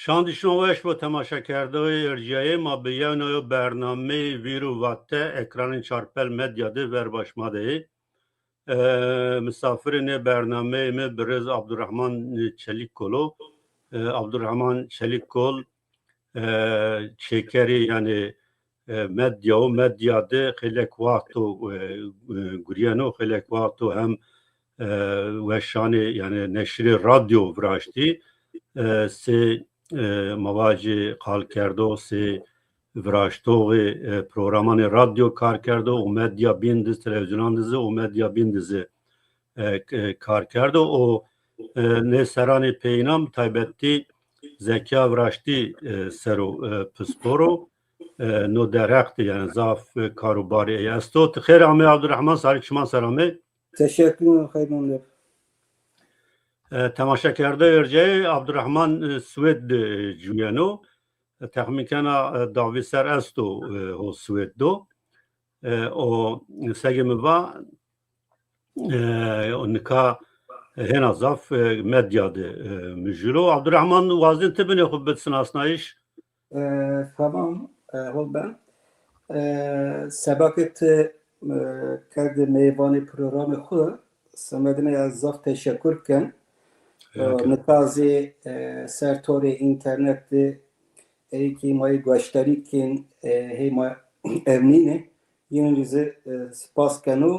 شاندی شما با تماشا کرده ارجایی ما به یه نوع برنامه ویرو وقته اکران چارپل مدیا ده ور باشماده مسافرین برنامه می برز عبدالرحمن چلیک کلو عبدالرحمن چلیک کل چکری یعنی مدیا ده خیلی وقتو گریانو خیلی وقتو هم وشانی یعنی نشر رادیو براشتی سه مواجه قال کرده و سه وراشتوغ پروگرامان رادیو کار کرده و مدیا بیندز تلویزیونان دزه و مدیا بیندزه کار کرده و نه سران پینام تایبتی زکیا وراشتی سرو پسپورو نو درخت یعنی زاف کاروباری است و خیر آمه عبدالرحمن ساریک شما سلامه تشکر خیلی تماشا کرده ارجای عبدالرحمن سوید جویانو تخمین کنه داوی سر است و سوید دو و سگم با اونکا هنا زاف مدیا ده مجلو عبدالرحمن وازن تبینه خوب بتسن اسنایش tamam ben سباکت کرد میوانی پروگرام خود سمدنه از زاف تشکر کن نتازی سرطور اینترنت ایکی مای گوشتاری کن هیما امنینه یه ریزه سپاس کنو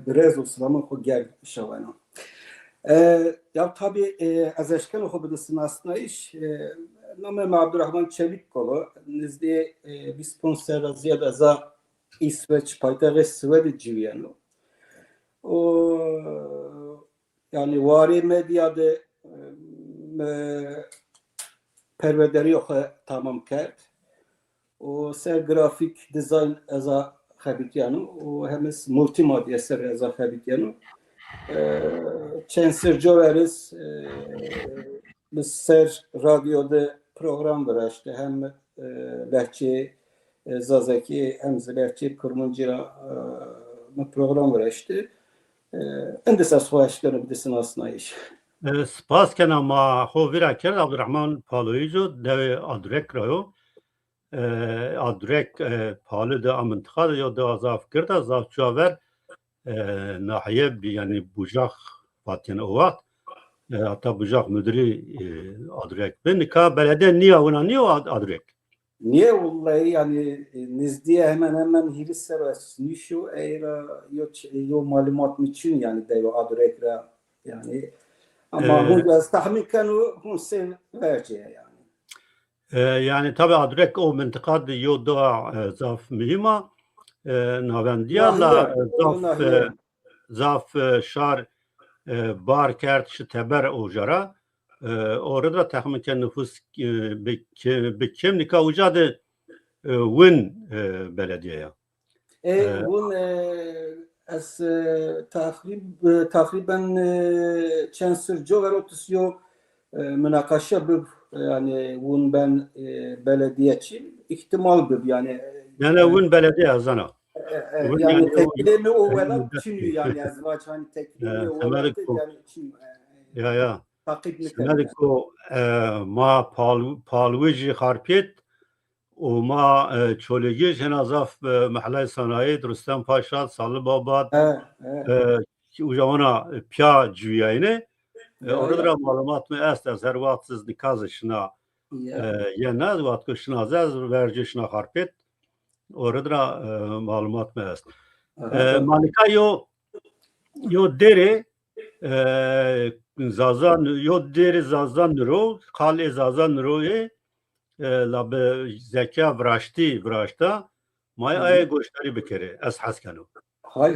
برز و سلام خود گرد شوانو ya tabii az eşken okubudasın aslında iş namı Abdurrahman Çelikkolu nizde bir sponsor ziyade za İsveç paytağı Svedi civiyano o yani vari medyada pervederi yok tamam kert o ser grafik dizayn za xabityano o hemes multimedia ser za xabityano Çensirco veriz biz ser radyoda program var işte hem Lehçe Zazaki hem Lehçe Kırmıncıra program var işte endesas hoşlanıp desin aslında iş. سپاس کنم ما خو ویرا کرد عبدالرحمن پالویجو دو ادرک رایو ادرک پالو ده منطقه یا ده ازاف کرد ازاف چاور ناحیه یعنی بوجاخ فاتین اوات hatta bucak müdürü adrek ben ka belediye niye ona niye adrek niye vallahi yani nizdiye hemen hirisler nişu eğra yo malumat için yani dev adrekle yani ama bu biraz tahmin kanu hunsen verciye yani yani tabi adrek o mıntıkad yo da zaf mühima navendiyala zaf şar بار کرد شو تبر اوجرا orada tahmin nüfus به کم نکا وجاد ون belediyeye ون از تقریبا چند سرجو و روتسیو مناقشه بب yani ون ben belediyeci ihtimal bib yani ون belediye azana yani teklimi o velat çünkü yani azvaç hani teklimi o velat yani için ya Mediko ma palwiji harpiyet و ما چولگیش هنازاف محله صنایع رستم پاشا سالباباد اوجانا پیا جویاینه orada malumat mı است از هر وقت از نکازشنا یا نه وقت کشنا از ورجشنا harpiyet orada malumat mı است مالکا yo dere zazan yo dere zazan ro kale zazan roye la be zeka vrashta may ay goştari bikere az haskanu hay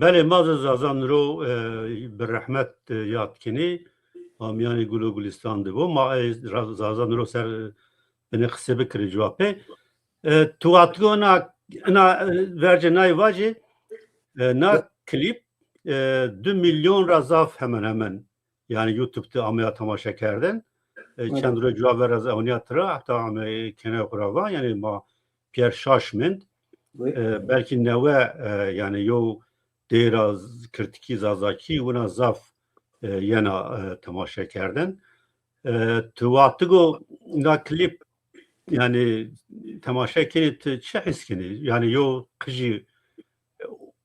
بله ماز زازان رو به رحمت یاد کنی آمیانی گلو گلستان ده ما زازان رو سر بنقصه بکری جوابه تو اتگو نا verce nayvacı na klip 2 milyon razaf hemen hemen yani YouTube'da ameliyat tamaşa kerden çandro cevap ver az avniyatıra hatta kene kurava yani ma Pierre Şaşmend belki neve yani yo deraz kritiki zazaki buna zaf yana tamaşa kerden tuvatıgo na klip yani temaşa kenit çe hiskini yani yo kıcı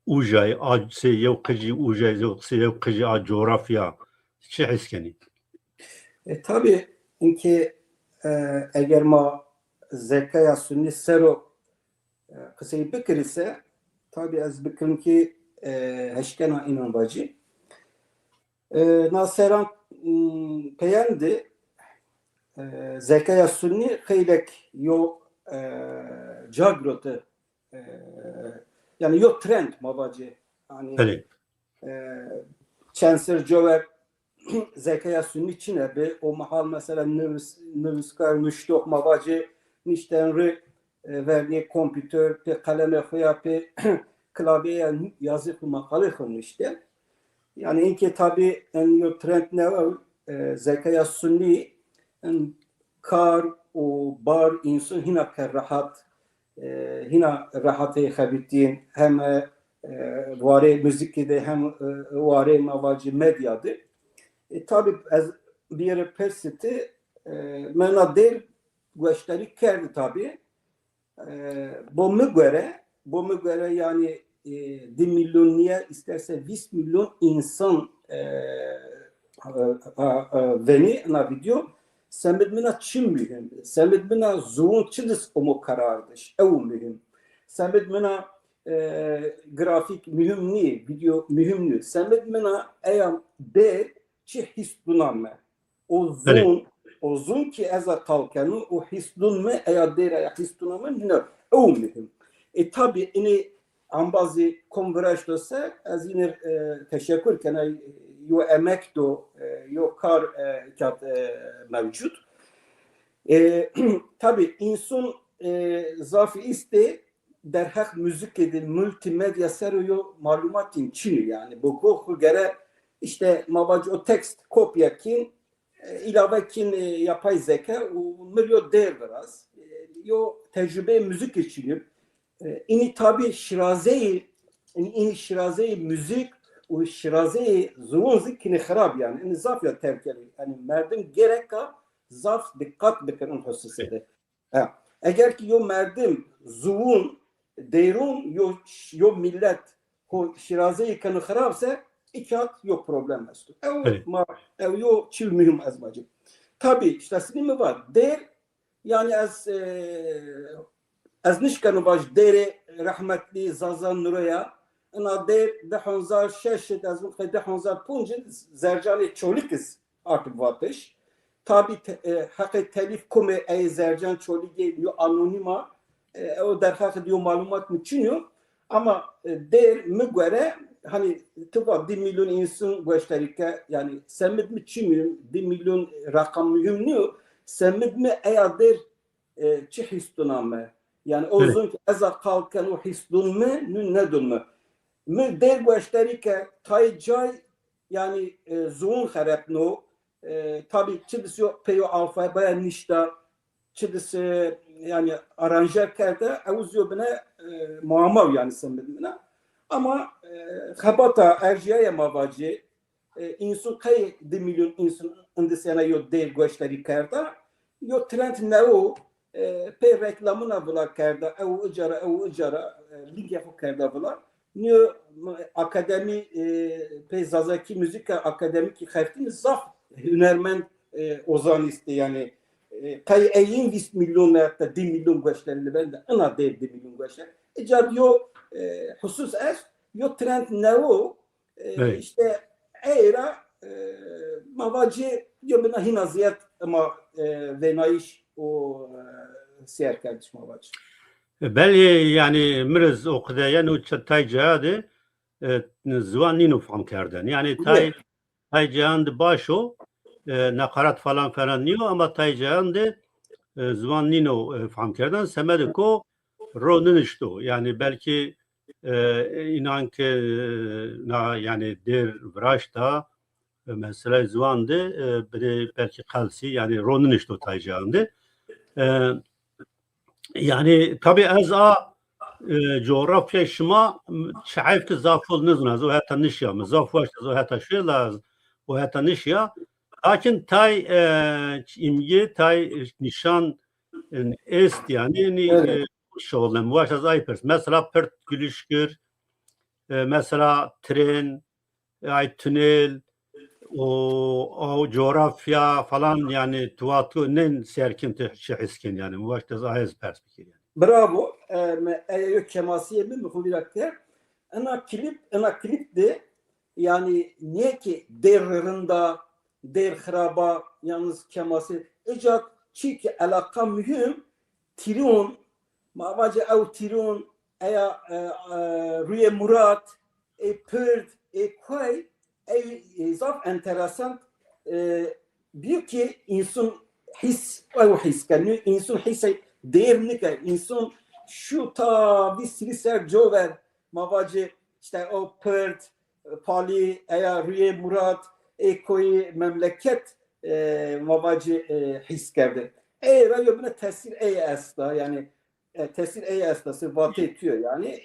ujay acse yo kıcı ujay yo kıcı a coğrafya çe hiskini tabii inki eğer ma zekaya sünni sero kısayı bikir ise tabii az bikirim ki heşkena inan bacı naseran peyendi zekaya sünni kıylek yo cagrotu yani yo trend mabacı hani çensir jover zekaya sünni çine be o mahal mesela nüviskar müştok mabacı niştenri verdiği kompütör pe kaleme huya pe klavyeye yazı makale işte yani inki tabi en yo trend ne zekaya sünni kar o bar insan hina kar rahat hina rahatı xabittin hem vare müzikde hem vare mavacı medyadı tabi az bir persiti mena der gösteri kerdi tabi bu mu göre yani 1 milyon niye isterse 20 milyon insan veni na video Semid mina çim mühim. Semid mina zuğun çiziz omu karardır. Ev mühim. Semid mina grafik mühim ni, video mühim ni. Semid mina eyam de çi his dunanme. O zuğun ki eza kalkanı o his dunme eya der eya his dunanme yine ev mühim. Tabi ini ambazı konveraj döse az yine teşekkür kene yo emek do yo kar kat mevcut. Tabi insan zafi iste derhak müzik edin multimedya seroyo malumatin çini yani bu koku gere işte mavacı o tekst kopya kin ilave kin yapay zeka milyon değer biraz yo tecrübe müzik için ini tabi şirazeyi ini şirazeyi müzik o şirazeyi zuğun zikini xarab yani ini zaf ya tevkeli yani merdim gereka zaf dikkat bikirin hususiyede eğer ki yo merdim zuğun deyrun yo millet o şirazeyi kanı xarabse ikat yok problem mestu ev yo çil mühim azmacı tabi işte sinimi var der yani az nişkanı baş deri rahmetli Zazan Nuraya انا دیر 2006 از اون 2005 زرجان چولیکس artık vatış. Tabi hakkı telif kume ey zercan çoli geliyor anonima o derhak diyor malumat mı çiniyor ama der mi göre hani tıpa 1 milyon insan gösterike yani semmet mi çiniyor 1 milyon rakam mühimliyor semmet mi eğer der çi histuname yani o zaman ki eza kalkan o histun mu ne dönme mi der gösterike tay cay yani zoon harapno tabii çildisi peyo alfa bayan nişta çildisi yani aranjer kerde avuzyo bine muammav yani sembedine ama habata erjiye mavacı insun kay 1 milyon insun indisena yo değil gösteri kerde yo trend ne o pe reklamına bula kerde ev ıcara link yapı kerde bula niye akademi pe zazaki müzik akademik heftin zaf hünermen ozanisti yani kay eyin 20 milyon hatta 1 milyon gösterili ben de ana değil 1 milyon göster. İcad yo husus es yo trend ne o işte eğra mavacı yo bina hinaziyet ama venaiş o siyer kardeş mavacı. Belki yani mirz o kadar yani o çatay cihade zvanino fam kerdin. Yani tay cihan başo nakarat falan niyo ama tay cihan de zvanino fam kerdin. Semedi ko ronunişto. Yani belki inan ki yani der vraşta mesela zvandı belki kalsi yani ronunişto tay cihan de. Yani tabii az coğrafya şuma şaif ki zafol nizna o hatta nişya mızaf var o hatta şey lazım o hatta nişya lakin tay imge tay nişan est yani şoğlum var az aypers mesela pert gülüşkür mesela tren ay tünel o coğrafya falan yani tuvatı nen serkinti şahısken yani var az ayız perspektif yani. Bravo. Eğer kemasiye mi muhbirakte ana klip de yani niye ki derrında der xraba yalnız kemasi ecak çünkü alaka mühim tirun mavaca ev tirun eya rüye murat pırd koy zaf enteresan bir ki insan his kendini insan hisse değerli insan şu ta bir siliser jover mavacı işte o pert pali eya rüye murat ekoyi memleket mavacı his kerdi. Rayo buna tesir esda yani tesir esda sıfatı etiyor yani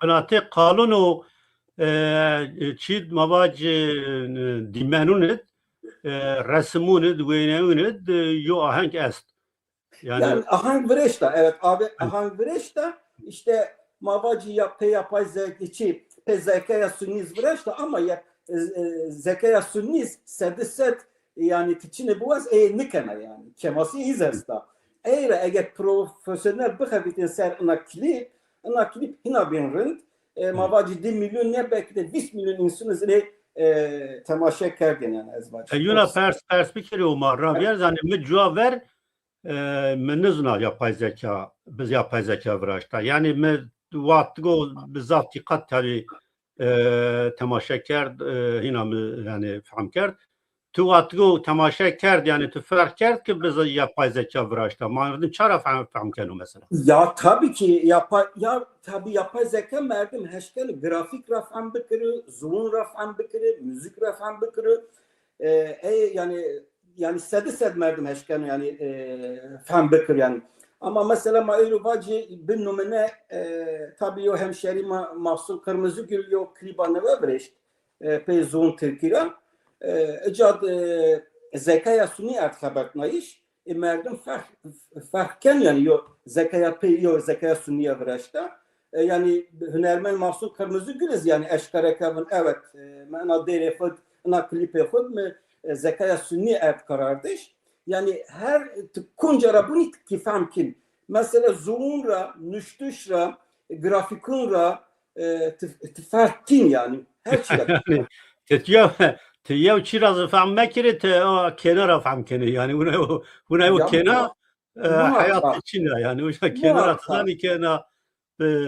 Benate kanunu çid mavacı dimenunet resmunet güvenenunet yo ahenk est. Yani ahank vreşta evet abi ahank vreşta işte mavacı yapay zekçi pe zekaya suniz vreşta ama ya zekaya suniz sediset yani tiçine buaz nikana yani keması izesta eğer profesyonel bıhabitin ser ana klip hina bin rınd mavacı 1 milyon ne belki de 20 milyon insanız ile temaşa kerdin yani ezbacı. Yuna perspektifi o marra ver yani mücavver منزنا yapay zeka biz yapay zeka vraşta yani me vatgo bizzat dikkat tabi temaşa kerd hina yani fahm kerd tu vatgo temaşa kerd yani tu fark kerd ki biz yapay zeka vraşta manırdın çara fahm kenu mesela ya tabii ki yapay zeka merdim heşkel grafik rafam bikri zoom rafam bikri müzik rafam bikri yani sed merdim heşken yani fem bekir yani ama mesela mailu vacı bir numune tabii o hemşeri mahsul kırmızı gül yo klibane vebreşt pe zon Türkiye ecad zekaya suni art habertnayiş merdim farken yani yo zekaya suniye vreşta yani hünermen mahsul kırmızı gülüz yani eşkarekavın evet mena derefet na klipe khud me zekaya sünni et karardış. Yani her kuncara bunu ki famkin. Mesela zoomra, nüştüşra, grafikunra تفرتين يعني her şey. يعني تيو تشيراز فهم مكرت كينرا فهم كني يعني هنا كينا حياة تشينا يعني وش كينرا تزاني كينا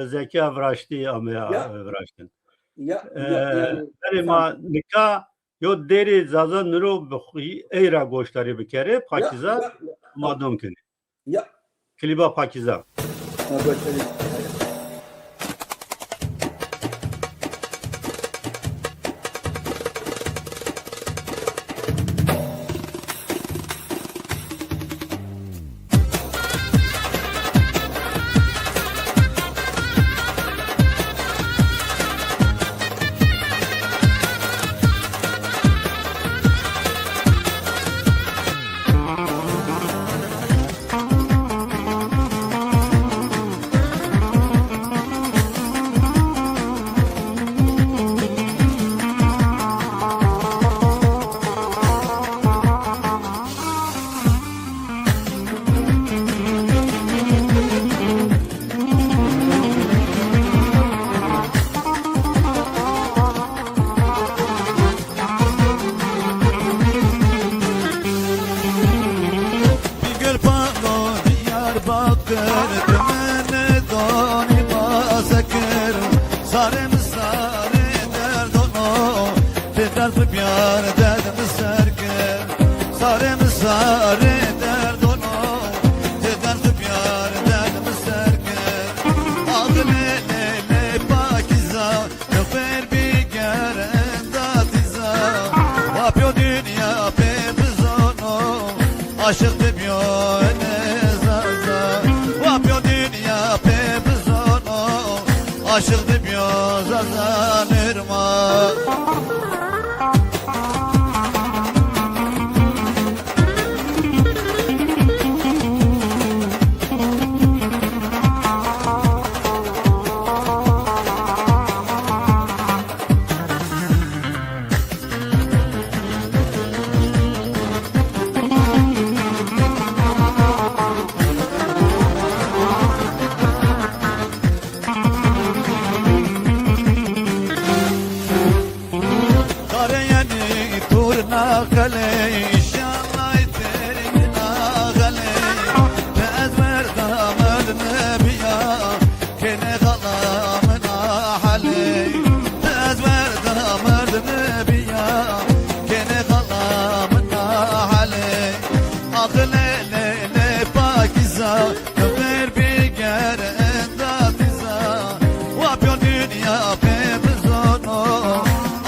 زكاة فراشتي أميا فراشتن يعني ما نكا يو ديري زازا نرو بخي ايرا گوشتاري بكره پاکیزا مادام کنی Ya. کلیبا پاکیزا Aşık demiyor zaza Vapyo dünya pepzono Aşık demiyor zaza nirma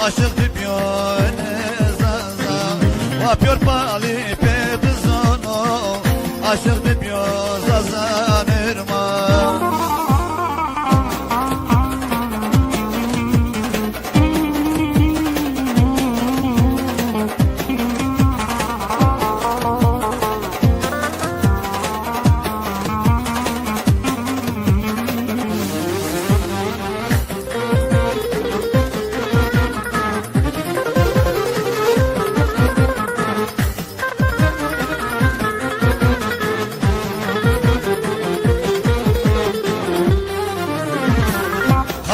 Aşık demiyor zaza Vapyor pali pepzono Aşık demiyor zaza nirma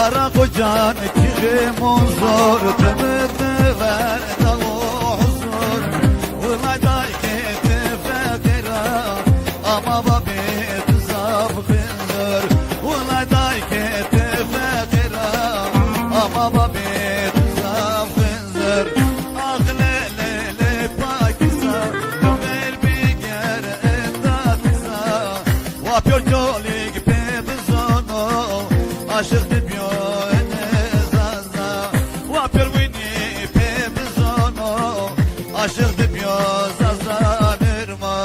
Kara kocan kirimon zor Tümüdü ver davu huzur Ulayday keti fekira Ama babet zabgındır Ulayday keti fekira Ama babet zabgındır Ağlelele pakisa Ömer biger endatiza Vapyor jolig pepzono Aşık Aşık demiyor zaza nirma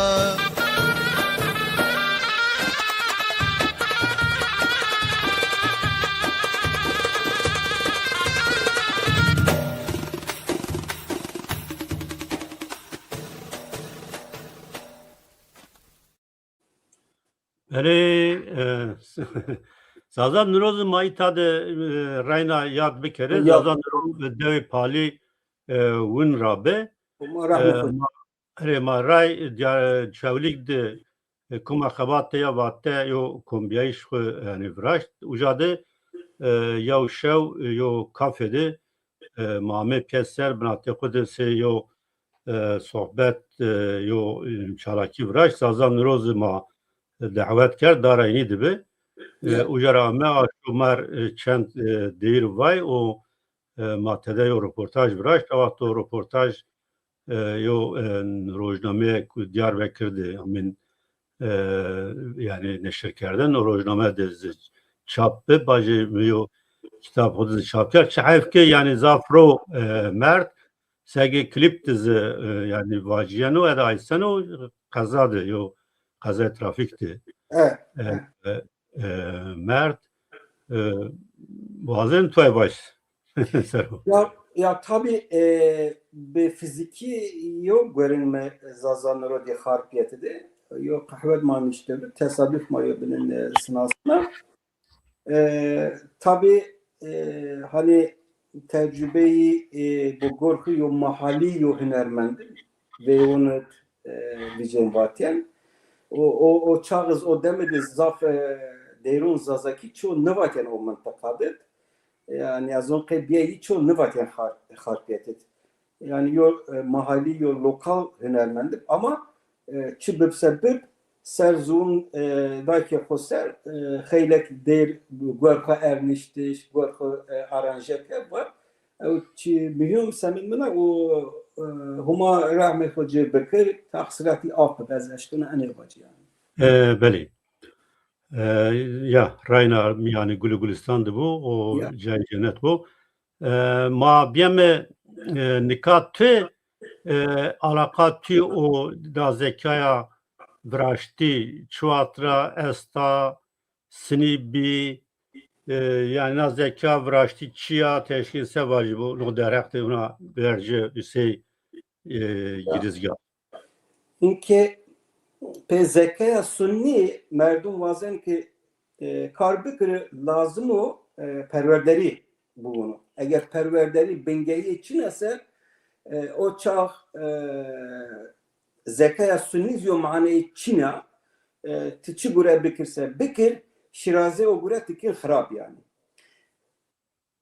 Zazan Nuroz Maita de Rayna yad bir kere Zazan Nuroz devi pali win rabe ما رای چولیک ده کم خبات یا وقت یا کمبیایش خو یعنی فراشت وجاده یا شو یو کافه مامه پیسر بناتی خود سه یو صحبت یو چالاکی براش سازان روز ما دعوت کرد داره اینی دبه او جرامه آشومر چند دیر وای و ما تده یو رپورتاج براش تو رپورتاج یو روزنامه دیار بکرده همین yani neşir kerdin o rojname de çapı bacı yو kitap hodu çapı çayfke yani zafro mert sege klip dizi yani vaciyano adaysano kazadı yo kaza trafikti mert bazen toy baş ya tabii be fiziki yok görünme zazanları diye harpiyeti de yok kahvet mamiştir tesadüf mayobinin sınavına tabii hani tecrübeyi bu korku yo mahalli yo hünermendim ve onu diyeceğim vaten o çağız o demedi zaf derun zazaki çoğu ne vaten o mıntıkadır yani az önce bir ay çoğu ne vaten harpiyeti yani yo mahalli yo lokal hünermendim ama çibib sebib serzun daki khoser khaylek der gorka erniştiş gorka aranjeke var ki biliyorum senin bana o huma rahmet hoca bekir tahsilatı af bazılaştığını ana yapacı yani. Beli. Ya Rayna yani Gülistan'dı bu o cennet bu. Ma biyeme nikatı alakatı o da zekaya vraşti çuatra esta snibi yani na zeka vraşti çiya teşkilse vacib bu no direkte ona verce üsey girizgah. İnke pe zekaya sunni merdum vazen ki karbikri lazım o perverderi bunu. Eğer perverderi bengeyi için ise o çağ zekaya sunniz yo mane Çin'a tiçi gure bikirse bikir Şirazi o gure tikin harap yani.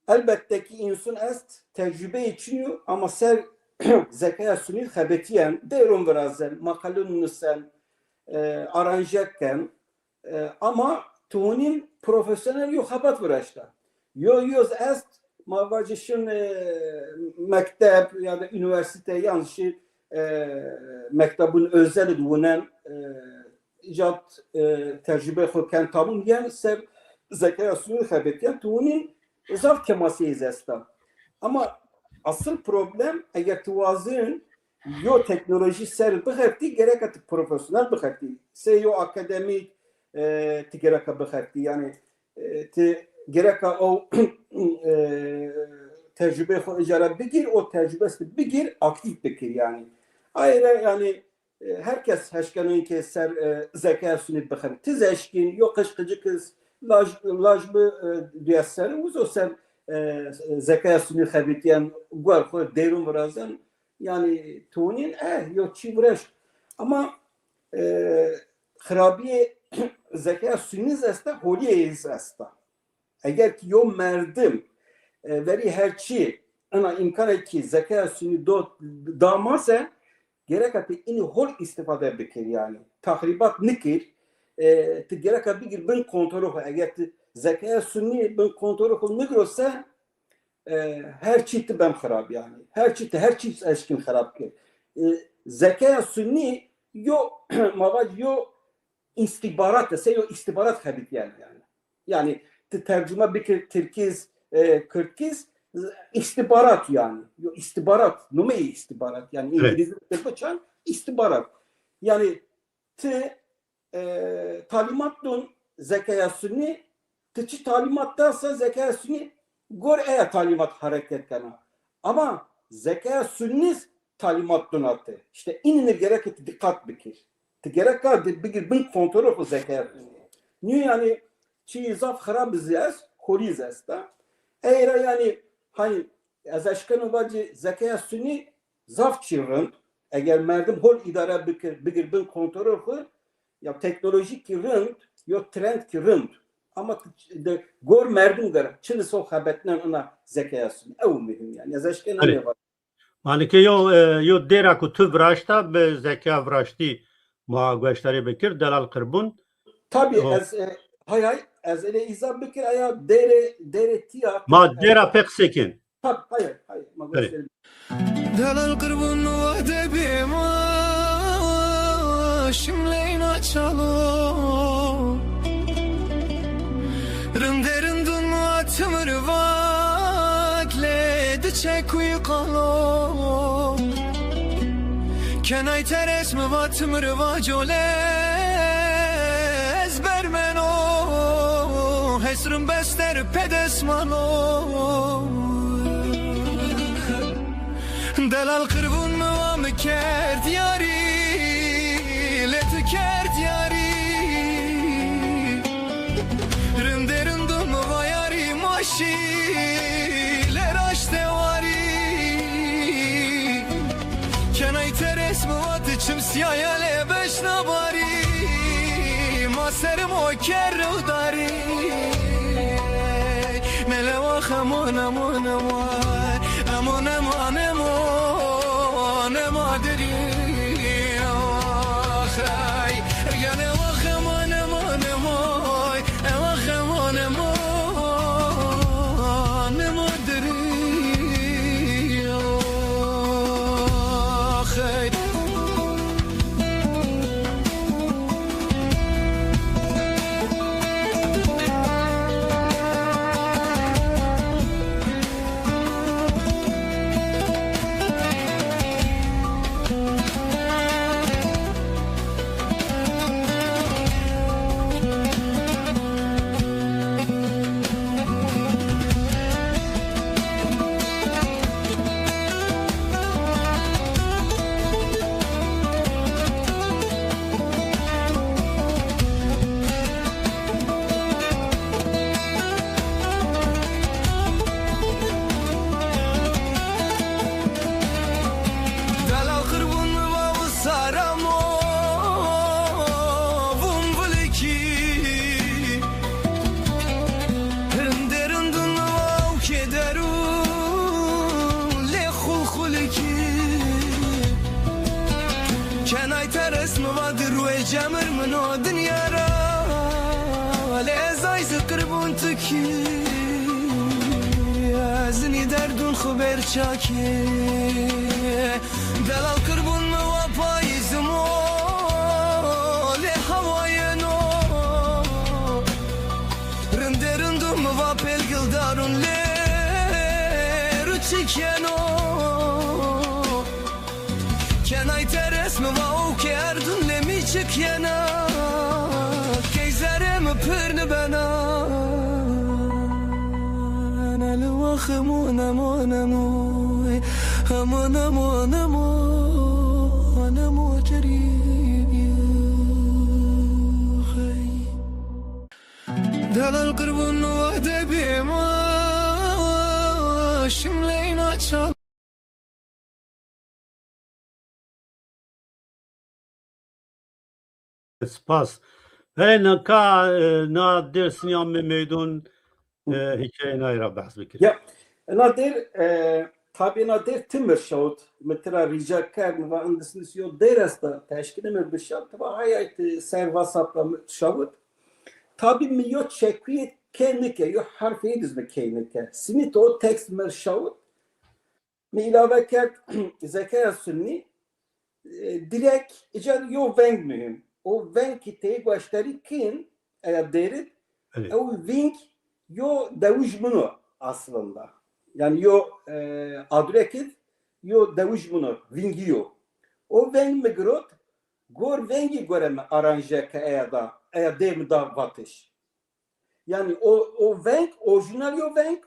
Elbette ki insan est tecrübe içiniyor ama ser zekaya sunni habetiyen derum verazen makalun nusen aranjekken ama tuğunin profesyonel yo habat veraşta. Yo est mavacışın mektep ya da üniversite yanlışı mektebin özel duvunen icat tecrübe xoken tabun yani ser zekaya sunni habetiyen tuğunin zaf kemasi izesta. Ama asıl problem eğer tuvazın yo teknoloji ser bıhefti gerek atık profesyonel bıhefti. Se yo akademik gerek bıhefti yani gerek o tecrübe icra bigir o tecrübesi bigir aktif bigir yani. Ayrıca yani herkes heşkanın ki ser zekaya sunni bıhefti. Tiz eşkin yo kışkıcı kız lajbı diyeser uzo ser zekaya sunni habetiyen guar xo derun vrazan yani tonin yo çivreş ama xarabiye zekaya sunni zesta holiye zesta eğer ki yo merdim veri herçi ana imkan ki zekaya sunni damasa gerek atı ini hol istifade bekir yani tahribat nikir gerek atı bir ben kontrolü eğer zekaya sunni ben kontrolü nigrose her çiğti ben harap yani. Her çiğti eşkin harap ki. Zekaya sunni yo mavad yo istihbarat ise yo istihbarat habit yani. Yani tercüme bir Türkiz Kırkiz istihbarat yani. Yo istihbarat. Numeyi istihbarat yani İngilizce'de geçen istihbarat. Yani talimatun zekaya sunni tıçı talimattarsa zekaya sunni gor talimat hareket kana. Ama zekaya sunniz talimat donatı. İşte inir gerek et dikkat bikir. Gerek var bir bin kontrol o zekaya sunni. Niye yani çiğ zaf harap ziyaz holiz esta. Eğer yani hani az aşkın vacı zekaya sunni zaf çirrın eğer merdim hol idare bikir bin kontrol o ya teknolojik ki rınd yo trend ki rınd. ama de gor merdum der çını sok habetlen ona zekayasın ev mühim yani yazışken ne var yani ki yo dera ku tu vrashta be zeka vrashti ma goştari bekir delal kırbun tabii az hay az ele izah bekir aya dere tiyat ma dera pek sekin tabii hayır ma gösterim دلال قربون وحده بما شملينا çalو رندرن دون واتمر vakle de çekuy qalo kenay teres mi vatmır vacole ezbermeno hesrun bester pedesmano دلال قربون موام کرد یاری لت کرد یاری رندرندم و یاری ماشی لراش دواری کنای ترس مواد چم سیایا لبش نباری ما سرم و کر رو داری ملوا خمون امون امون امون امون امون مادری آخای رگانه و خمون امون امون و خمون امون مادری آخای کنای ترس مواد روی جمر منو دنیا را لعزای قربون تکی ازنی دردون خبر چاکی دلال قربون موا پاییزمو لی هوای نو رندرندون موا پلگل دارون لی رو چکنو کنای ترس موا او کردون لمی چکینا کیزرم پرن بنا انا لواخمون امون امون امون امون امون امون دلال قربون وحده بما شملينا çalو spas ve na dersin ya meydun hikaye nayra bahs bekir ya nadir tabii nadir timir şahut mesela rica kern ve andısınız yo derasta teşkil emir bişat ve hayat serva sapla şahut tabii mi yo çekiyet kendike yo harfi ediz be kendike simit o tekst mer şahut mi ilave kert zekaya sünni direkt icat yo veng mühim o veng kitayı başları kin eğer derit o veng yo devuşmunu aslında yani yo adrekit yo devuşmunu vingi yo o veng migrot gor vengi göreme aranje ke eğer dem da vatış yani o veng orijinal yo veng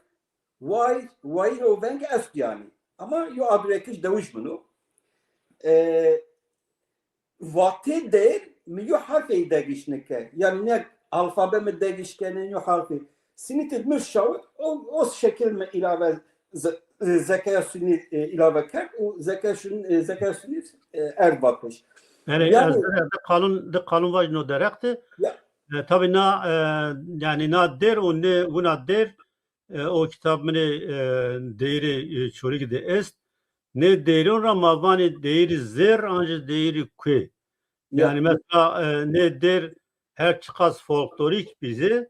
why o veng eski yani ama yo adrekit devuşmunu vatı değil mi yo harfi değişnike yani ne alfabe mi değişkenin yo harfi sinit müşşavut o şekil mi ilave zekaya sünni ilave kar o zekaya sünni bakış yani de kanun vajno direkte tabii yani na der o ne buna der o kitabını değeri çürük de est ne değeri Ramazan'ı değeri zer ancak değeri kue. Yani mesela ne der her çıkas folklorik bizi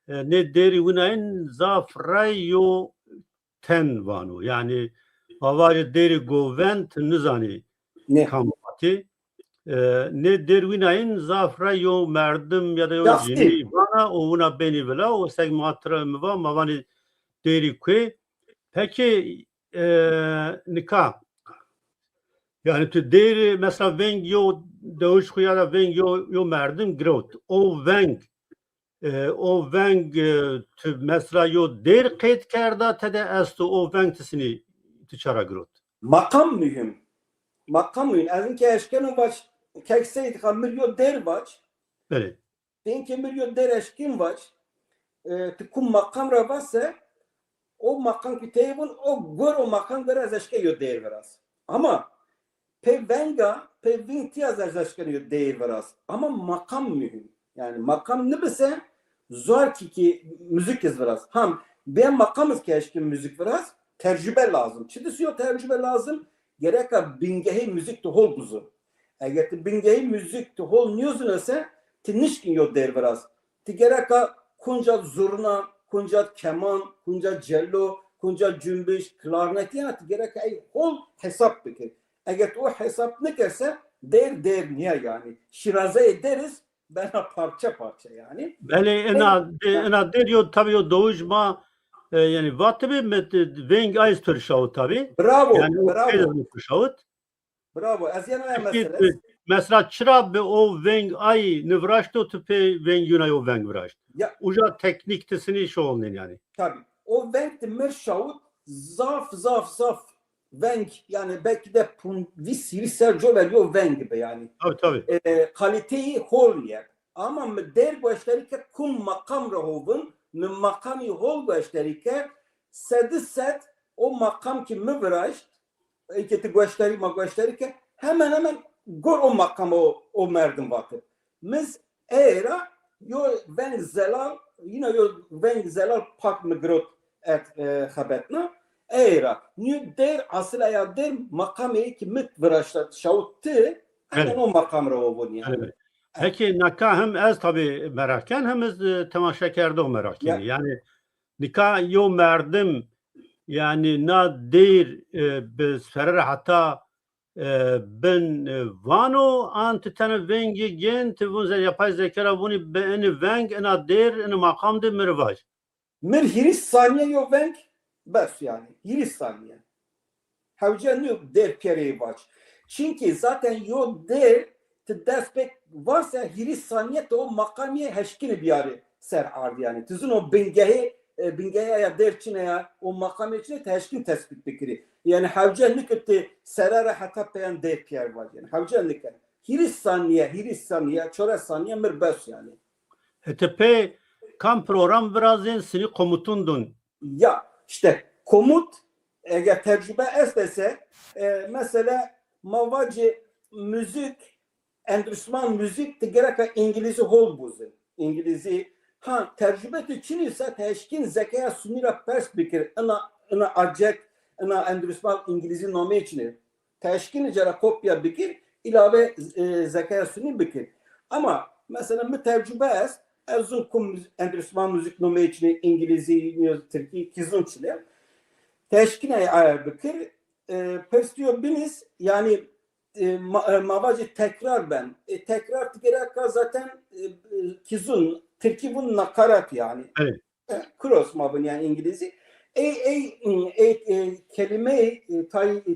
ne deri bunayın zafrayo ten vanu yani avarı deri govent nizani kampati ne der bunayın zafrayo merdim ya da yo jini bana o buna beni vela o segmatra mı var mavani deri kwe peki nikah yani tu deri mesela veng yo doğuş kuyara veng yo merdim growth o veng o veng mesela yo der kayıt kerda tede estu o veng tisini tıçara grot. Makam mühim. Makam mühim. Azın ki eşkenin baş kekseydi ha milyon der baş. Evet. Den ki milyon der eşkin baş. Tıkum makam rabası o makam ki teyvun o gör o makam göre az eşke yo der veras. Ama pe venga pe vinti az eşken yo der veras. Ama makam mühim. Yani makam ne bise zor ki müzik iz biraz. Ham ben makamız ki eşkin müzik biraz tecrübe lazım. Çidisiyor tecrübe lazım. Gereka bingehi müzik de hol buzu. Eğer bingehi müzik de hol niyozun ise tinişkin yok der biraz. Ti gereka kunca zurna, kunca keman, kunca cello, kunca cümbüş, klarnet yani ti gereka hol hesap bikir. Eğer o hesap ne kerse der niye yani. Şiraze ederiz. Bana parça yani. Beli ena deriyor tabii o doğuşma yani vatbi met veng aystır şahut tabii. Bravo. Yani bravo. Şahut. Bravo. Az yana mesela. Mesela çıra be o veng ay nivraşto tüpe veng yunay o veng vraşt. Ya uca teknik tisini şu olun yani. Tabii. O veng de mer şahut zaf veng yani belki de visiri Sergio veriyor veng gibi yani. Tabii. Kaliteyi hol yer. Ama der gösterike kum makam rahovun min makami hol gösterike sedisset o makam ki müvraşt iketi gösterike hemen gor o makam o merdim vakit. Biz era yo veng zelal yine yo veng zelal pak migrot et habetna era new der asla ya der makami ki müvraşt şautti hemen o makam rahovun yani. Evet. Peki nikah hem ez tabi merakken hem ez temaşakerde o merakken. Yani nikah yo merdim yani na değil biz ferer hatta ben vano ant tane vengi gen tevunze yapay zekara bunu beni veng ena der ena makamde mirvaj. Mir hiris saniye yo veng bes yani hiris saniye. Havcan yok der piyereye baş. Çünkü zaten yo der despek varsa hiris saniyet o makamiye heşkini bir yeri ser ardı yani. Tüzün o bingehi ya derçine ya o makamiye içine teşkin tespit fikri. Yani havcanlık etti serara hatta peyan der piyer var yani. Havcanlık hiris saniye çora saniye mirbes yani. Tepe kam program biraz seni komutundun. Ya işte komut eğer tecrübe estese mesela mavacı müzik endüstman müzik de gerek İngilizce hol buzu. İngilizce tercüme için ise teşkin zekaya sunira pers bikir ana acek ana endüstman İngilizce nome için teşkin icra kopya bikir ilave zekaya suni bikir. Ama mesela bir tercüme es azun kum endüstman müzik nome için İngilizce Türkiye kizun çile teşkin ayar bikir perstiyor biniz yani mavacı tekrar ben. Tekrar gerek zaten kizun Türkibun nakarat yani. Evet. Cross mavın yani İngilizce. Kelime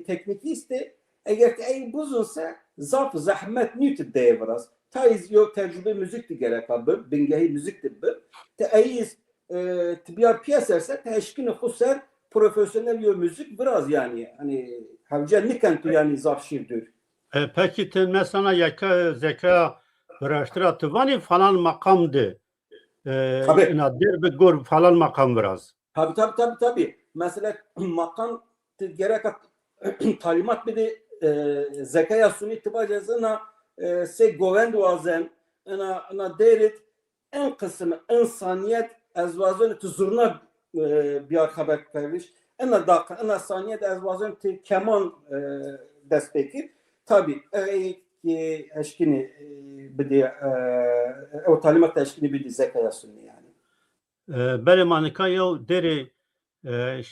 tekniki iste eğer buzunsa zaf zahmet nüt devras. Taiz yok tecrübe müzik de gerek abi. Bingehi müzik de bu. Taiz tibiyar piyaserse teşkini huser profesyonel yo müzik biraz yani. Hani havcan nikentu yani zaf şirdir. Peki mesela yaka zeka araştıratı vani falan makamdı. Tabii. Nadir bir gor falan makam biraz. Tabii. Mesela makam gerek talimat bir de zekaya suni itibar cezana se govend vazen ana derit en kısmı insaniyet ezvazın tuzuruna bir haber vermiş. En saniyet ezvazın keman desteki tabi eşkini bidi o talimat eşkini bidi zekaya sunni yani. Benim anıkan ya deri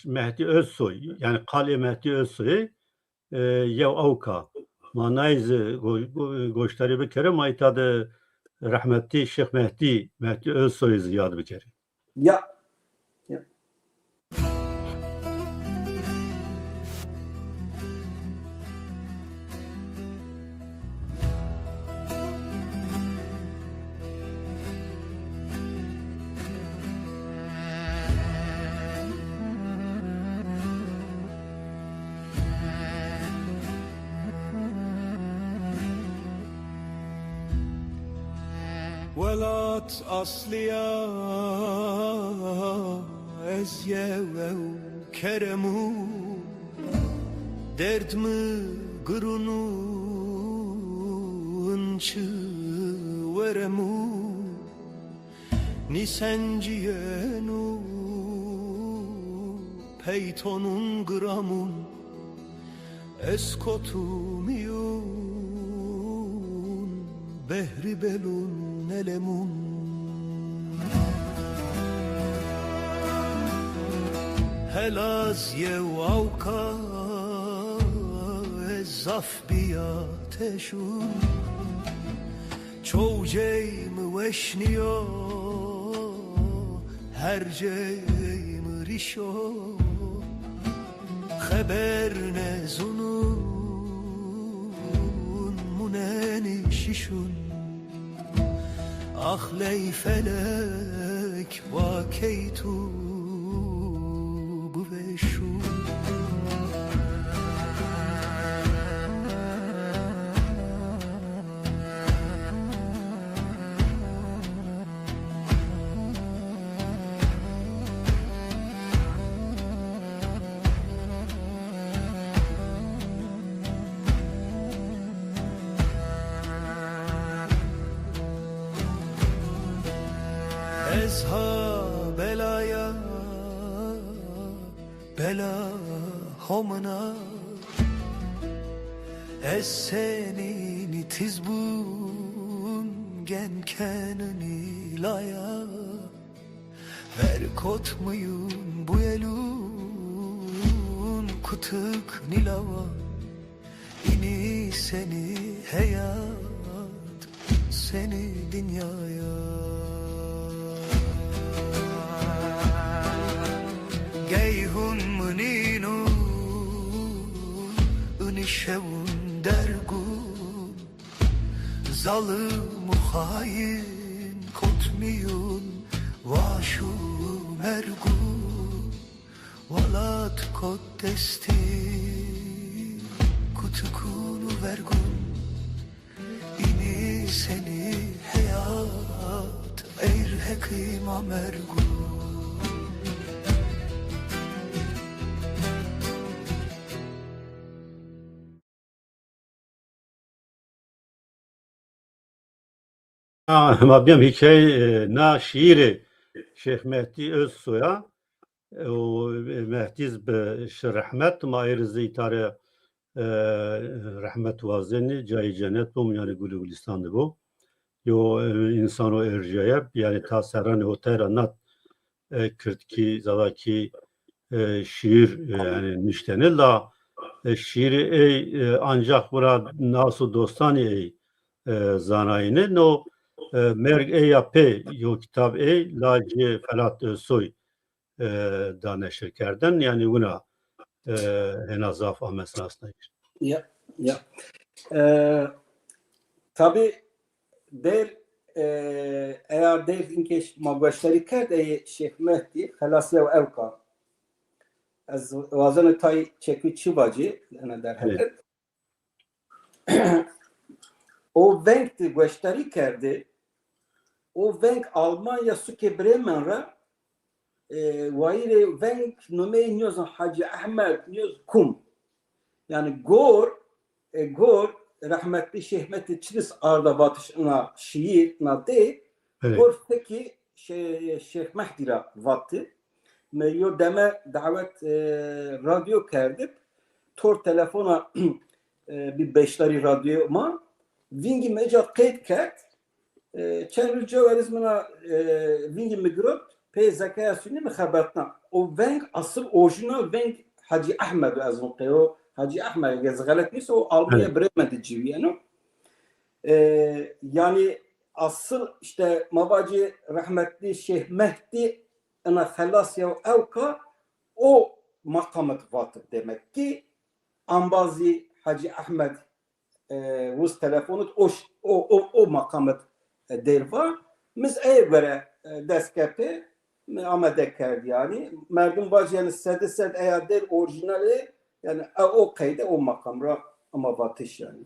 Mehdi Özsoy yani Kale Mehdi Özsoy ya avka manayız goşları bir kere maytadı rahmetli Şeyh Mehdi Özsoy ziyad bir kere. Ya ولات أصليا أزيا وكرمو درد مı gırunu ınçı veremu nisenciyenu peytonun gramun eskotumiyun behri belun nelemun helaz yevavka zaf biyateşun çoğceymi veşniyo her ceymi rişo haber nezunun muneni şişun ahley felek vakeytu bu veşun ezha belaya bela homna ez senin tizbun genkenini laya ver kot muyun bu elun kutuk nilava ini seni hayat seni dünyaya geyhun müninu ınişevun dergun zalim hain kotmiyun vaşu mergun valat kot desti kutukunu vergun ini seni hayat eyr hekima mergun ما بيم هيك نا شيري شيخ مهدي Özsoy'a o Mehdiz şerahmet mair zeytare rahmet vazeni cay cennet bu yani Gülistan'dı bu. Yo insan o erceye yani ta seran o teranat kırtki zadaki şiir yani nişteni la şiiri ancak bura nasu dostani zanayını no merg yapı yo kitap laci Felat Özsoy da neşir kerden yani buna henazaf amesnasına. ya tabi der eğer der inkeş mabuşları kerde Şeyh Mehdi halasya evka az vazanı tay çeki çibacı ana der o venkti gösteri kerdi o venk Almanya suke Bremen'ra vayre venk nume nyoz Hacı Ahmet nyoz kum yani gor rahmetli Şeyh Mehdi Çilis arda batışına şiir na de Evet. Gorftaki Şeyh Mehdira vattı. Yo deme davet radyo kerdip tor telefona bir beşleri radyo ma vingi meca kayıt kert çenri ceveriz mina vingi migrot pe zekaya sünni mi habertna o veng asıl orijinal veng Hacı Ahmed azmuqeo Hacı Ahmed gezgalet neyse o almaya bremedi civiyano yani asıl işte mabacı rahmetli Şeyh Mehdi ana halas ya evka o makamet vatır demek ki ambazi Hacı Ahmed vuz telefonut o makamet derva biz evvere deskete amade kerdi yani merdum bacı yani sed eğer der orijinali yani o kayda o makamra ama vatış yani.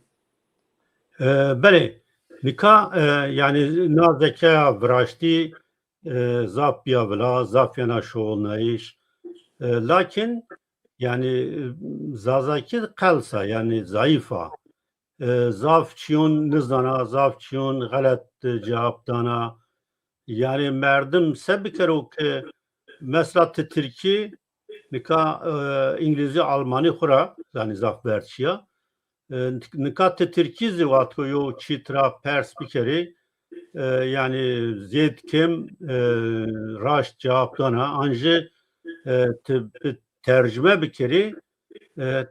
Bele nika yani nazeka vraşti zapya vela zafyana şoğunayış lakin yani zazaki kalsa yani zayıfa zaf çiyon nizana zaf çiyon galet cevap dana yani merdim sebker o ki mesela Türkiye nika İngilizce Almani xura yani zaf verçiya nikat Türkiye vatkoyo çitra pers bikeri yani zed kim raş cevap dana anje tercüme bikeri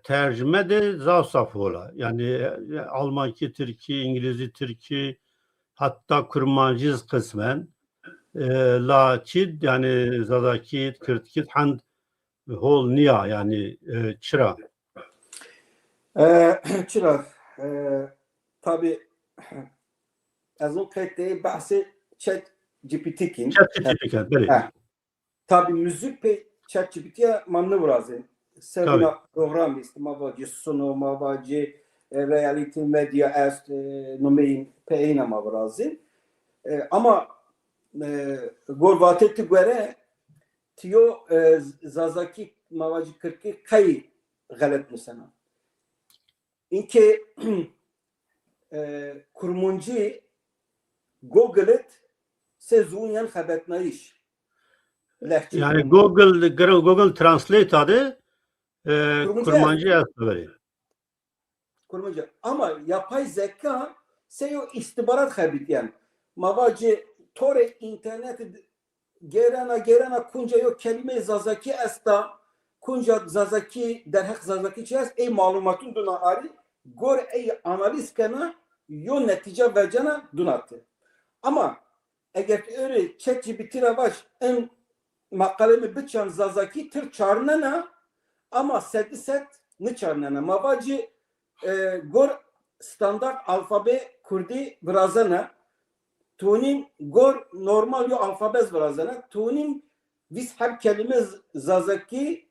tercüme de zavsaf ola. Yani Almanki Türkiye, İngilizce Türkiye hatta kurmancız kısmen la çid yani zadaki kırtkit hand hol niya yani çıra. Çıra tabi az o kayıtta bahsi chat GPT'kin. Chat GPT böyle. Tabi müzik pe chat GPT'ye mamnu burazın. Sevina program ist mavacı sonu mavacı reality media est numeyin peyna mavrazın. Ama gorvatetti göre tiyo zazaki mavacı 40 kayı galet mesela. İnke kurmunci Google'et sezunyan habetnayiş. Yani Google Translate adı kurmancı yazıları. Kurmancı. Ama yapay zeka seyo istihbarat habit yani. Mavacı tore internet gerana kunca yok kelime zazaki esta kunca zazaki derhak zazaki çez ey malumatun duna ari gor ey analiz kana yo netice vercana dunatı. Ama eğer öyle ChatGPT baş en makalemi biçan zazaki tır çarnana ama set ne çarnana mavacı gor standart alfabe kurdi birazana tunin gor normal yo alfabez birazana tunin biz hep kelime zazaki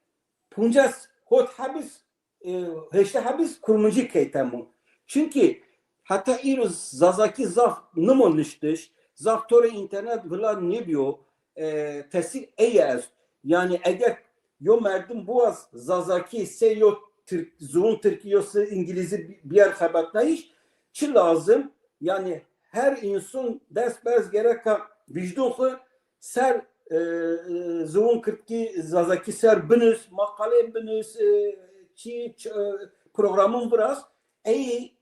puncas hot habis heşte habis kurmucu kaytamu. Çünkü hatta iruz zazaki zaf numunuştuş zaf tore internet vla nebiyo tesir eyez yani eğer yo merdim boğaz zazaki seyo zoom Türkiyosu İngilizce bir yer habertnayiş çi lazım yani her insan ders bers gereka vicdanı ser zoom 42 zazaki ser binüs makale binüs çi programın biraz ey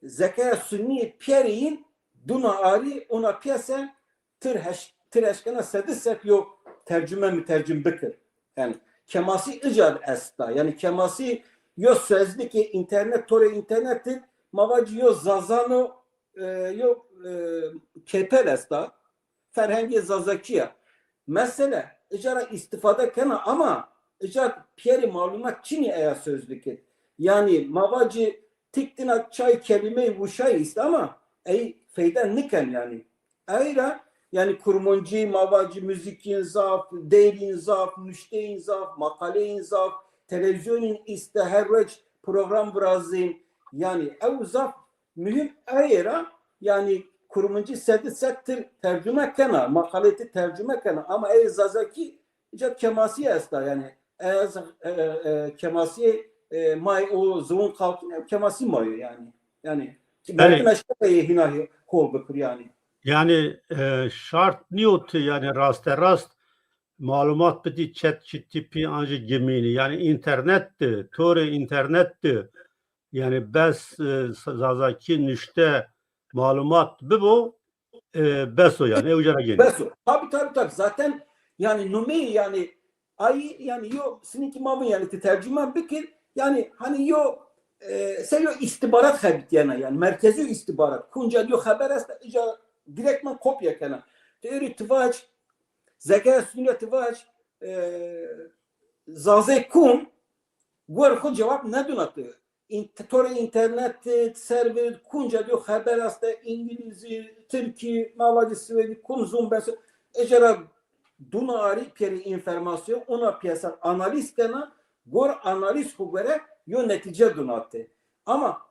zekaya sünni piyerin duna ari ona piyasa tır eşkana sedisek yok tercüm bikir yani kemasi icad esta yani kemasi yo sözlü ki internet tore internetin mavacı yo zazano yo kepel esta ferhengi zazakiya mesela icara istifade kana ama icar piyeri malumat çini eya sözlü ki yani mavacı tiktina çay kelime-i vuşay ist ama ey feyden niken yani ayra yani kurmunci, mavacı, müzikin zaf, değerin zaf, müşteyin zaf, makaleyin zaf, televizyonun isteherreç program brazin yani ev zaf mühim ayra yani kurmunci settir tercüme kana, makaleti tercüme kana ama ev zazaki icad kemasiye esta yani kemasiye may o zoğun kalkın kemasi mayo yani belki meşguleye hinahi kol bakır yani. Yani şart niyot yani rast malumat bidi ChatGPT anca gemini yani internetti, tore internetti yani bes zazaki nüşte malumat bu beso yani ucara geliyor. Beso. Tabii. Zaten yani numeyi yani ay yani yo sininki mavun yani tercüman bikir yani hani yo sen yo istihbarat habit yani merkezi istihbarat. Kunca yo haber asta ija direktman kopya kana. Teori tıvaç zeka sünnet tıvaç zaze kun gor xo cevap ne donatı. Tore internet server kunca diyor haber asta İngilizce, Türkiye, Mavacı Svedi, Kunzum bes ejara dunari peri informasyon ona piyasa analiz kana gor analiz hugere yo netice donatı. Ama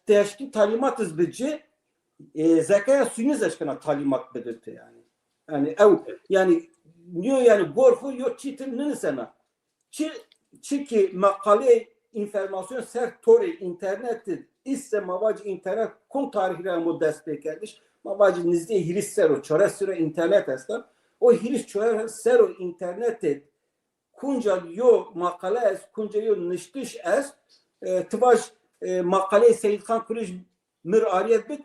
teşkil talimat izbici zekaya sünniz eşkana talimat bedirti yani. Yani ev yani diyor yani gorfu yo çitin sana. Çünkü makale informasyon ser tore internetin ise mavacı internet kon tarihleri bu desteklenmiş. Mavacı nizde hiris sero çöre sero internet esnaf. O hiris çöre sero internet kunca yo makale es kunca yo niştiş es tıvaş makale Seyit Khan Kuruş mir ariyet bit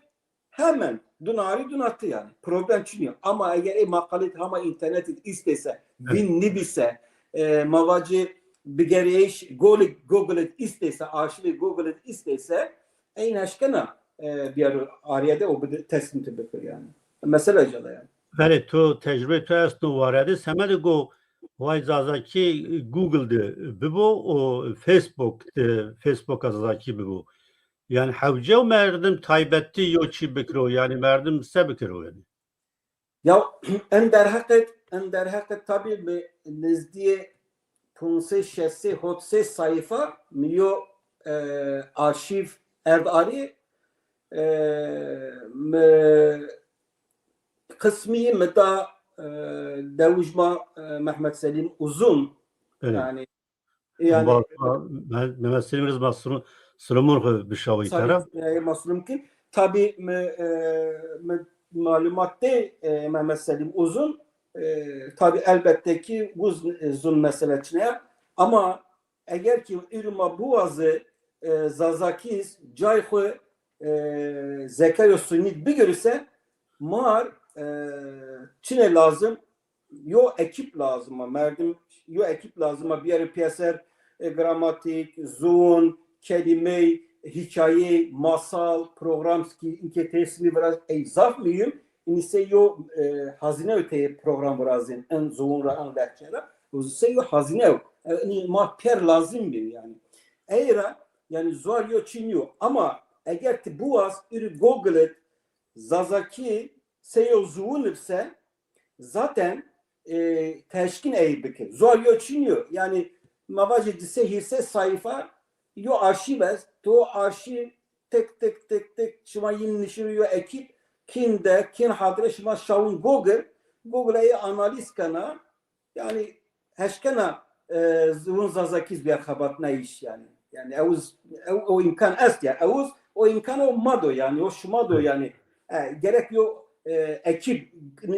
hemen dunattı yani. Problem çıkmıyor. Ama eğer makale ama internet istese bin nibise mavacı bir gereğiş Google istese arşivi Google istese en aşkına bir ariyede o bir teslim tebekir yani. Mesela cada yani. Beli tu tecrübe tu esnu varedi semedi go vay zazaki Google'de bibo o Facebook azaki bibo. Yani havce merdim taybetti yo çi bikro yani merdim se bikro yani. Ya en derhaket tabi bir nizdiye Tunse şesi hotse sayfa milyo arşiv erdari kısmi meda devujma Mehmet Selim Uzun yani Mehmet Selim Rızma Süleyman Bişavi taraf masum ki tabi malumatte Mehmet Selim Uzun tabi elbette ki uzun meselesine ama eğer ki irma buazı zazakiz cayxu zekayo sunit bir görürse mar Çin'e lazım yo ekip lazım merdim yo ekip lazım bir yere piyaser gramatik zun kelime hikaye masal programski inke tesmi biraz zaf mıyım İnse yo hazine öteye program razın en zorunlu an dertçera. Uzse yo hazine ni ma per lazım bir yani. Eğer yani zor yo çinyo ama eğer ki bu az iri Google zazaki seyo zuunirse zaten teşkin eğibike. Zor yo çinyo yani mavacı dise hisse sayfa yo arşives to arşiv tek şuma yinişiyor ekip kin hadre şuma şavun Google'yi analiz kana yani heşkana zun zazakiz bir habat ne iş yani o imkan est ya o imkan o mado yani o şumado yani gerek yok ekip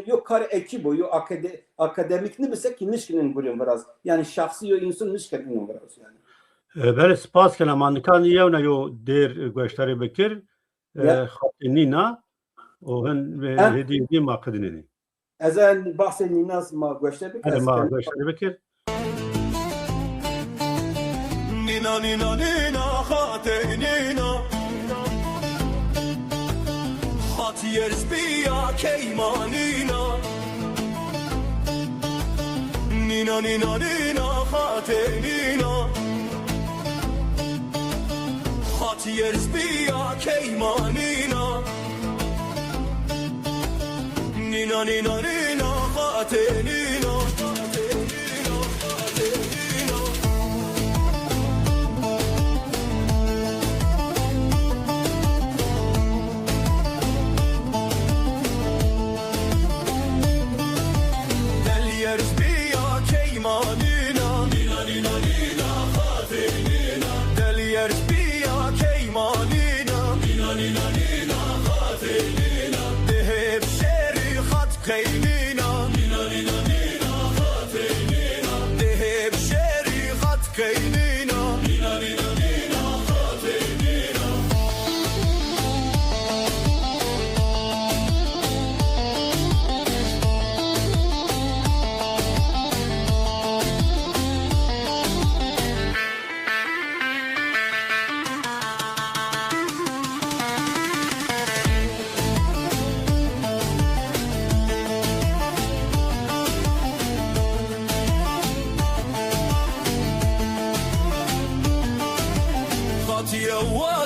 yok kar ekip o yok akademik ne bilse ki nişkinin görüyorum biraz yani şahsi yo insan nişkinin biraz yani böyle spas kelamandikan yevna yo der gösteri bekir hatinina o hediye makdinini. Ezen bahsedin nasıl ma gösterdik? Hadi ma gösterdik. Nina hatinina Hatiyers biya keymanina Nina hatinina Hatiyers biya keymanina Nina hatinina Hep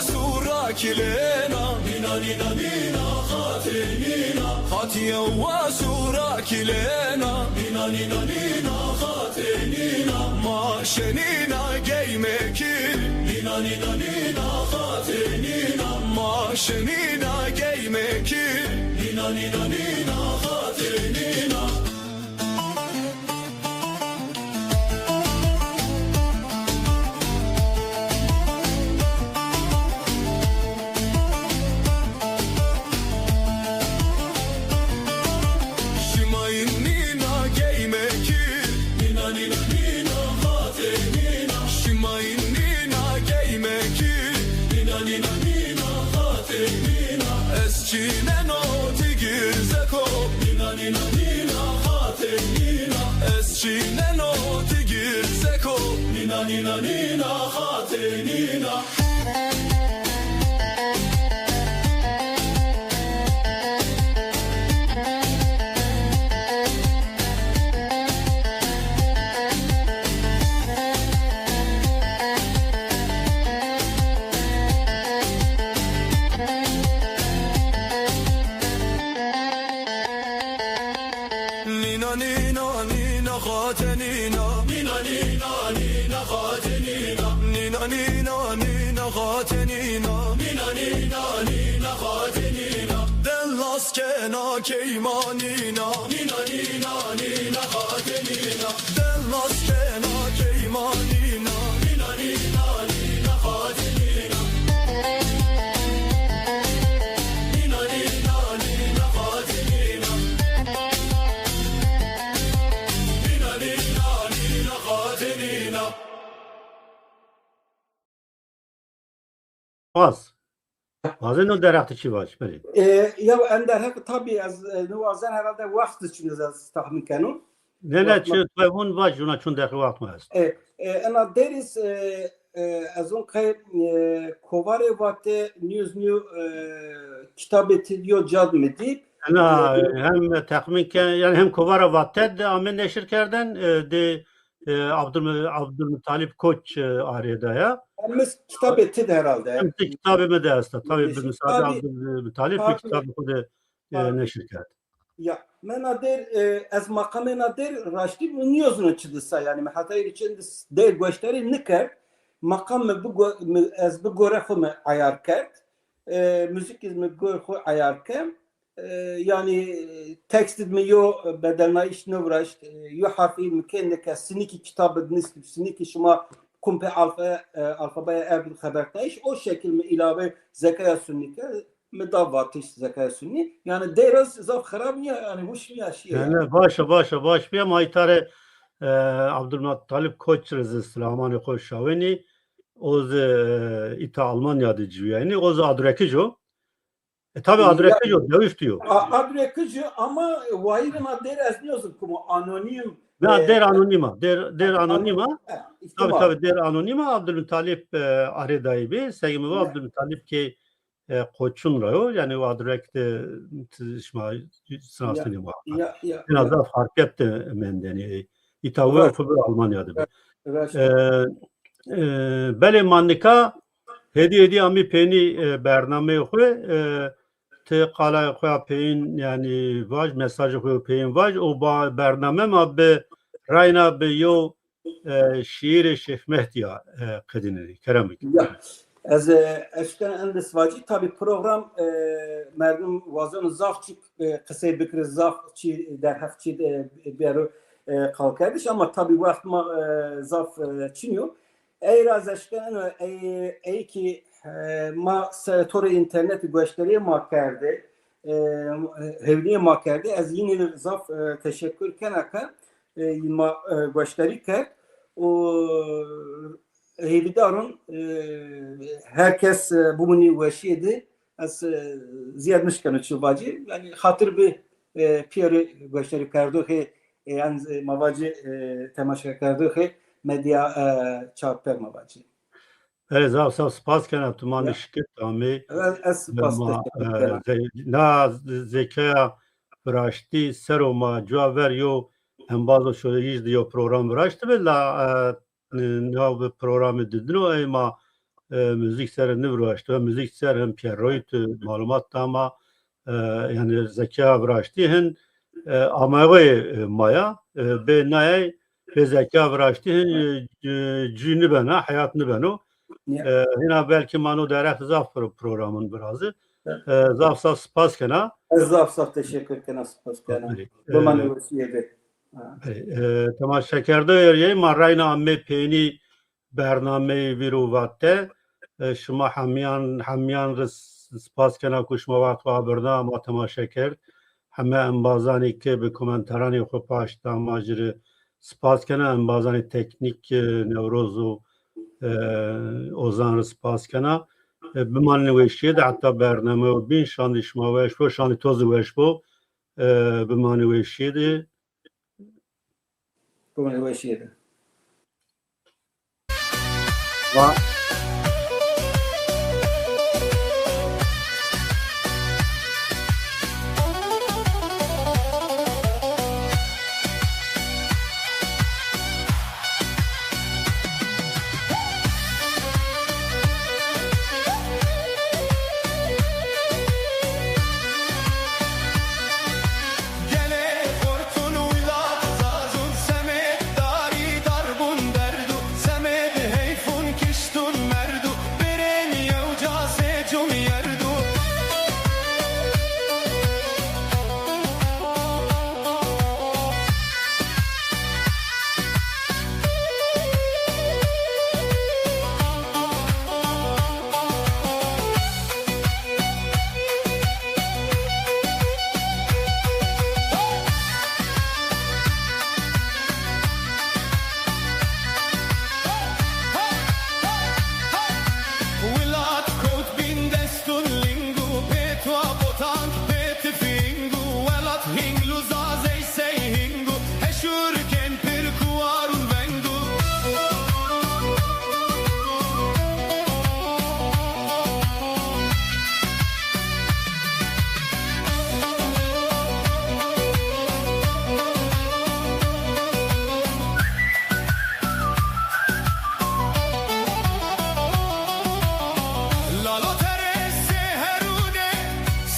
وسوراكلنا نينا نينا نينا خاطر نينا خاطية وسوراكلنا نينا نينا نينا خاطر نينا ما شنينا جيمكيل نينا نينا نينا خاطر نينا ما شنينا جيمكيل نينا نينا نينا خاطر نينا نينا نينا خاطر نينا كيمانينا نينا نينا نينا خاتنينا دلس كنا كيمانينا نينا نينا نينا خاتنينا نينا نينا نينا خاتنينا نينا نينا نينا خاتنينا باز Bazı derahti çi var beri. Ya ender tabii az nuvazan herhalde vakit için az tahmin kanun. Ne çi tevun var juna çun dakika vakit mı است. Ana deriz az on kay kovare vakti news kitabeti diyor cad medi. Ana hem tahmin yani hem kovara vakti de amen neşir kerden de Abdülmuttalip Koç arada ya. Biz kitabeti de herhalde. Hem de kitabı da aslında. Tabii bir müsaade Abdülmuttalip bir kitabı da neşir kerdi. Ya menader az makamı nader raşti niyozunu çıdısa yani hatta için de gösteri nikar makam bu az bu göre xo ayar kert müzik izmi göre xo ayar kem yani tekst mi yo bedelna iş ne uğraşt yo harfi mükenneke siniki kitabı nisp siniki şuma kumpe alfabaya erbil habertayiş o şekil mi ilave zekaya sünnike medavatış zekaya sünni yani deraz zaf xarab niye yani hoş mu yaşıyor yani baş bir maytare Abdülmuttalip Koç Rezistlamanı Koşaveni oz ita Almanya'da ciyor yani oz adrekijo tabii adrekijo dövüş diyor. Adrekijo ama vahirina deraz diyorsun kuma anonim Der anonima. Der anonima. Tabii der anonima Abdülmuttalip aredayı bir segimi var Abdülmuttalip ki Koç'un rayo yani o adrekte şma sınavsını var. Biraz daha fark etti mendeni. İtavı fıbır Almanya'da. Bele mannika hediye ami peni bername koy te qala koy peyin yani vaj mesaj koy peyin vaj o ba bername ma be rayna be yo şiir Şeyh Mehdiya kadını keramik. Ez eşken endes vacı tabi program merdum vazon zafçı kısa bir zafçı der hafçı bir kalkarmış ama tabi vaktma zaf çiniyor. Eğer az eşken ey ki ma sektörü internet gösteriye makardı hevliye makardı az yine zaf teşekkür kenaka ma gösteri kert o Heyvidarın herkes bu muni veşiydi az ziyadmışken çubacı yani hatır bir piyeri gösteri kardı ki yani mavacı temaşa kardı ki medya çarpar mavacı. Evet zaten spas kana tumanı şirket ami spas na zekaya braşti seroma cevap yo hem bazı şöyle diyor program braşti ve la nav programı dedin o ama müzik ser nivraştı, müzik ser hem Pierroit malumat ama yani zeka vraştı hen amavı maya be ney be zeka vraştı hen cünü bana hayatını bana hina belki manu derek zaf programın birazı zaf spas kana zaf teşekkür ederim spas kana bu maneviyede tamam şekerde yeri marayna amme peni برنامه ویروواته شما همیان سپاس کنا کشما وقت و برنامه ما تماشا کرد همه انبازانی که به کومنترانی خو پاشتا ماجر سپاس کنا انبازانی تکنیک نوروز و اوزان سپاس کنا بمان نوشید حتی برنامه و بین شاندی شما وش بو شاندی توز وش بو بمان نوشید بمان نوشید Var.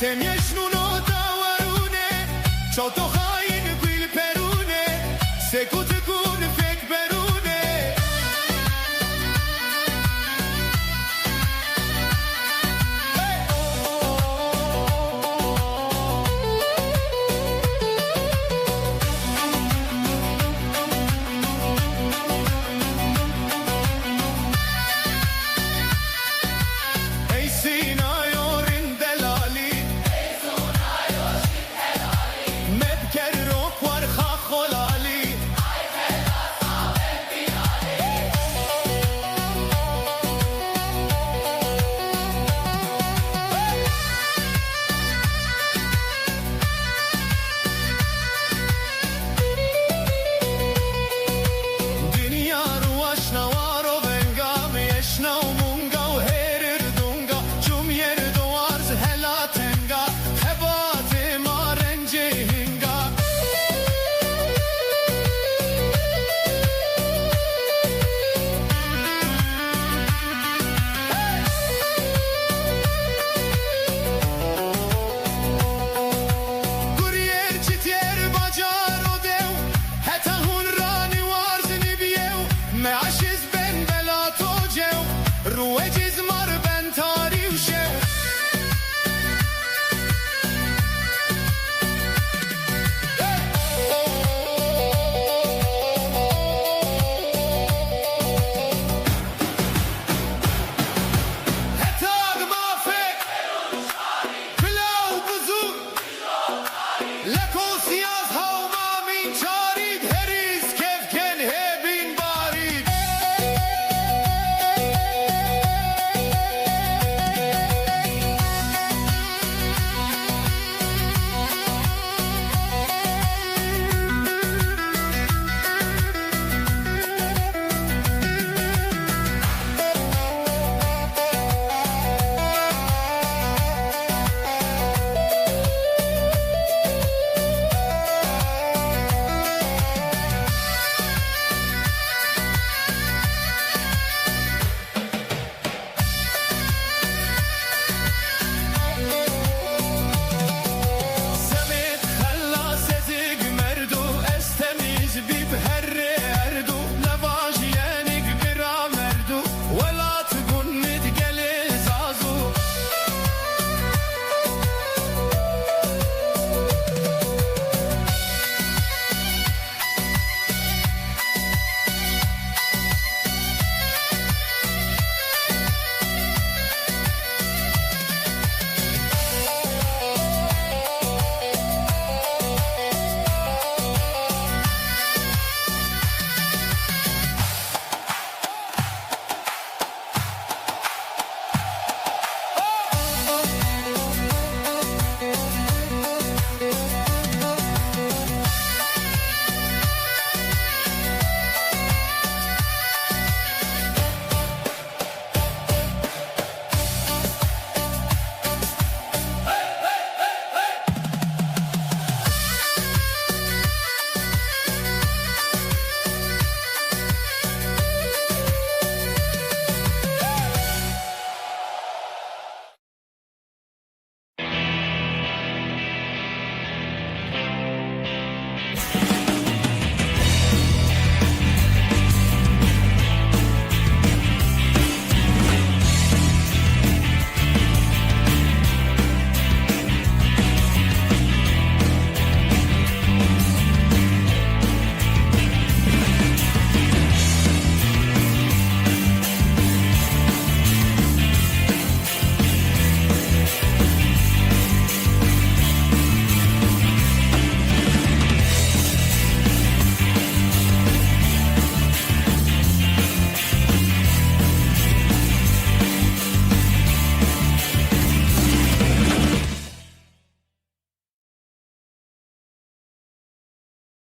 Semieș nu nota warune,